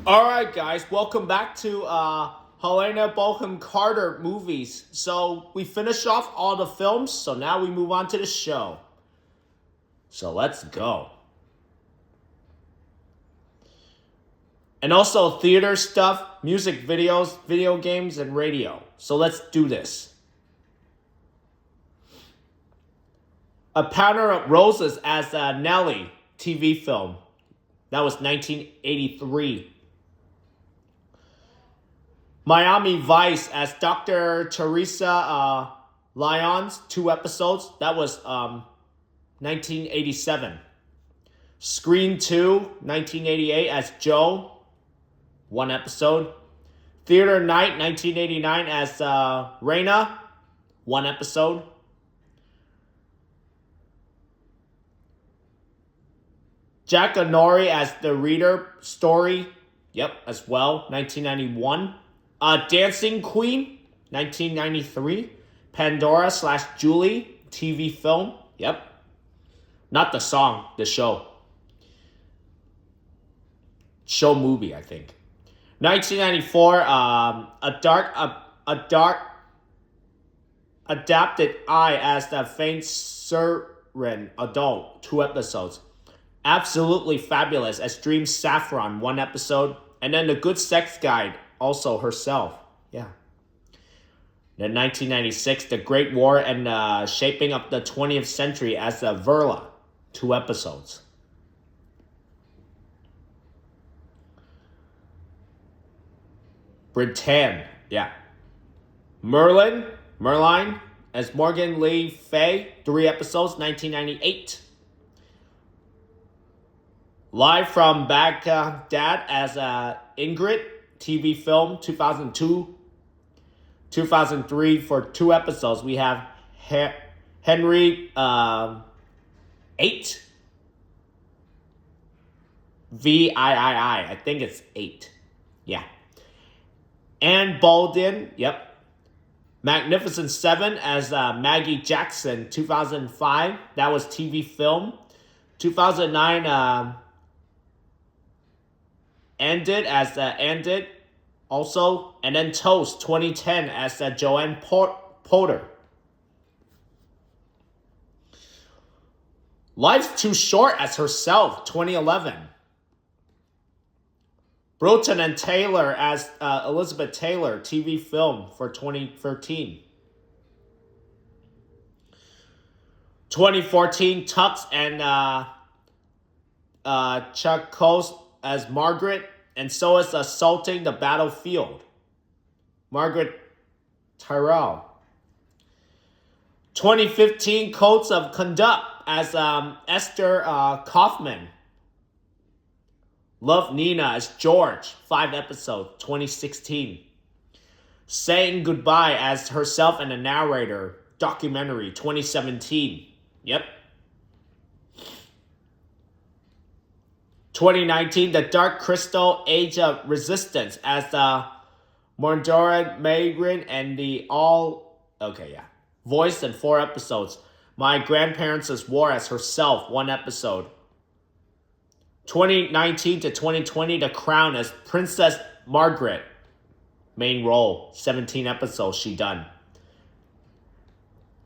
All right, guys, welcome back to Helena Bonham Carter movies. So we finished off all the films, so now we move on to the show. So let's go. And also theater stuff, music videos, video games, and radio. So let's do this. A Powder of Roses as Nellie TV film. That was 1983. Miami Vice as Dr. Teresa Lyons, 2 episodes. That was 1987. Screen 2, 1988 as Joe, 1 episode. Theater Night, 1989 as Raina, 1 episode. Jack Honori as the Reader Story, yep, as well, 1991. Dancing Queen, 1993. Pandora / Julie, TV film, yep. Not the song, the show. Show movie, I think. 1994, a dark adapted eye as the faint Siren adult, 2 episodes. Absolutely Fabulous as Dream Saffron, 1 episode. And then The Good Sex Guide, also herself. Yeah. Then 1996, The Great War and Shaping Up the 20th Century as Verla, 2 episodes. Britain, yeah. Merline as Morgan Lee Fay, 3 episodes, 1998. Live from Baghdad as Ingrid, TV film, 2002. 2003 for 2 episodes. We have Henry 8. VIII. I think it's 8. Yeah. Anne Bolden, yep. Magnificent 7 as Maggie Jackson, 2005. That was TV film. 2009, Ended as Ended, also. And then Toast, 2010 as Joanne Porter. Life's Too Short as Herself, 2011. Broughton and Taylor as Elizabeth Taylor, TV film for 2013. 2014, Tux and Chakos as Margaret, and so is Assaulting the Battlefield. Margaret Tyrell. 2015, Codes of Conduct as Esther Kaufman. Love Nina as George, 5 episodes, 2016. Saying Goodbye as herself and a narrator, documentary, 2017. Yep. 2019, The Dark Crystal Age of Resistance as Mordora Magrin and the Voice in 4 episodes. My Grandparents' War as herself, 1 episode. 2019 to 2020, The Crown as Princess Margaret. Main role, 17 episodes she done.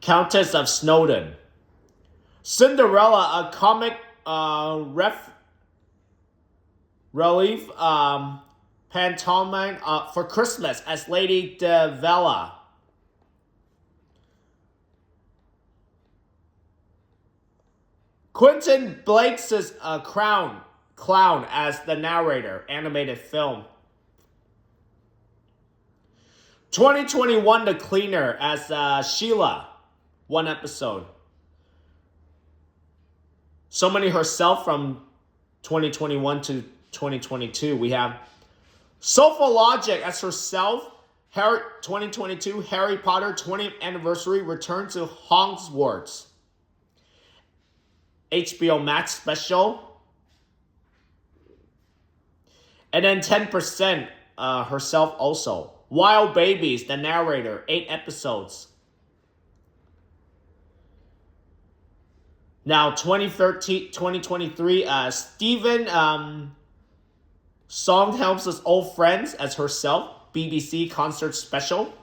Countess of Snowdon. Cinderella, a comic relief pantomime for Christmas as Lady Devella. Quentin Blake's Clown as the narrator, animated film. 2021, The Cleaner as Sheila, 1 episode. So many herself from 2021 to 2022. We have Sofa Logic as herself, 2022, Harry Potter 20th anniversary, return to Hogwarts. HBO Max special. And then 10% herself also. Wild Babies, the narrator, 8 episodes. Now, 2023, Stephen Song helps us old friends as herself, BBC concert special.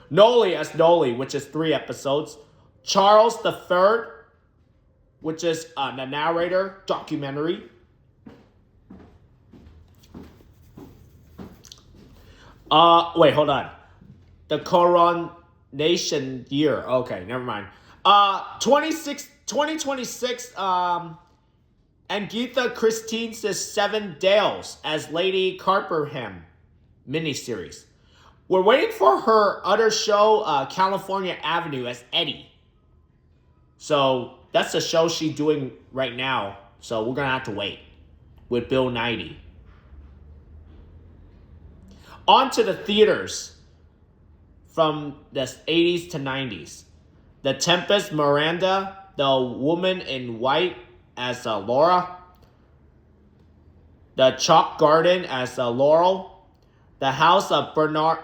Noli as Noli, which is 3 episodes. Charles III, which is the narrator documentary. Wait, hold on. The coronation year. Okay, never mind. 2026, and Geetha Christie's Seven Dales as Lady Carperham miniseries. We're waiting for her other show, California Avenue, as Eddie. So that's the show she's doing right now. So we're going to have to wait with Bill Nighy. On to the theaters from the 80s to 90s. The Tempest, Miranda, The Woman in White as Laura. The Chalk Garden as Laurel. The House of Bernarda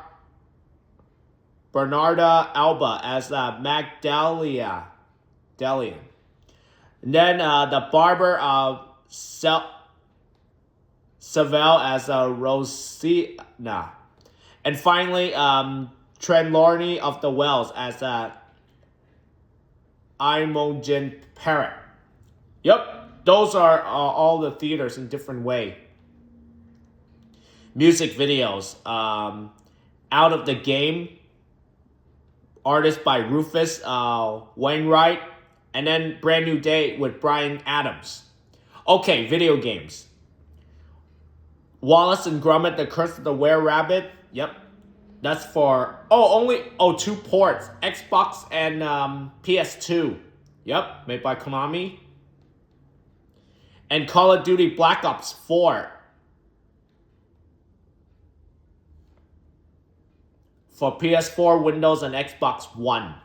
Alba as Magdalia. And then the Barber of Savelle as Rosina. And finally, Trenlorny of the Wells as Imogen Parrott. Yep, those are all the theaters in different way. Music videos. Out of the Game. Artist by Rufus Wainwright. And then Brand New Day with Bryan Adams. Okay, video games. Wallace and Gromit, The Curse of the Were-Rabbit. Yep. That's for... only 2 ports. Xbox and PS2. Yep, made by Konami. And Call of Duty Black Ops 4. For PS4, Windows, and Xbox One.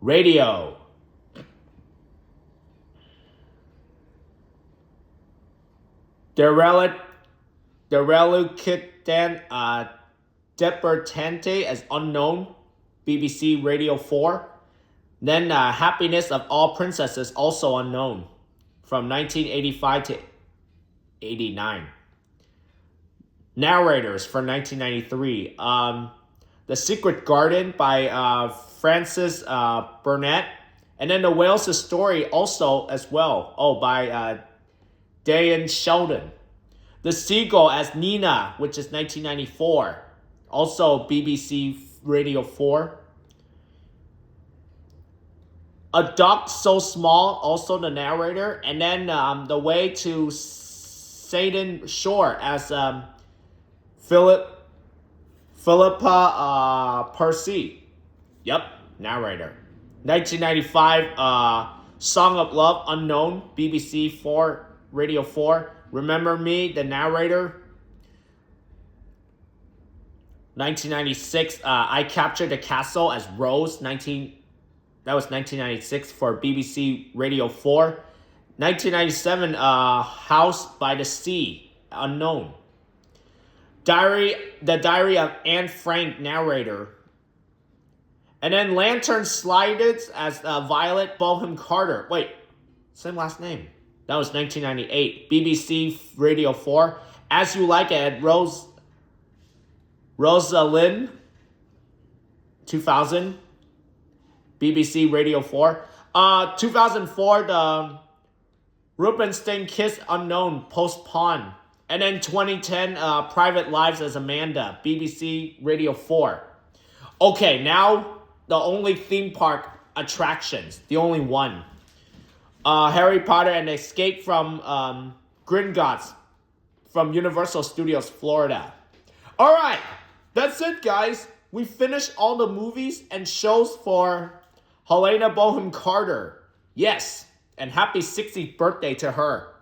Radio. Derelictan Depertante as Unknown, BBC Radio 4. Then Happiness of All Princesses, also unknown, from 1985 to 89. Narrators for 1993. The Secret Garden by Francis Burnett. And then The Whales' Story also as well. By Dayan Sheldon. The Seagull as Nina, which is 1994. Also BBC Radio 4. A Duck So Small, also the narrator. And then The Way to Satan Shore as Philippa Percy. Yep, narrator. 1995, Song of Love, unknown, BBC 4, Radio 4. Remember Me, the narrator. 1996, I Captured the Castle as Rose. That was 1996 for BBC Radio 4. 1997, House by the Sea, unknown. The Diary of Anne Frank, narrator. And then Lantern Slided as Violet Bonham Carter. Wait, same last name. That was 1998. BBC Radio 4. As You Like It, Rosalind. 2000. BBC Radio 4. 2004, the Rubinstein Kiss, unknown, postponed. And then 2010, Private Lives as Amanda, BBC Radio 4. Okay, now the only theme park attractions, the only one. Harry Potter and Escape from Gringotts from Universal Studios, Florida. All right, that's it, guys. We finished all the movies and shows for Helena Bonham Carter. Yes, and happy 60th birthday to her.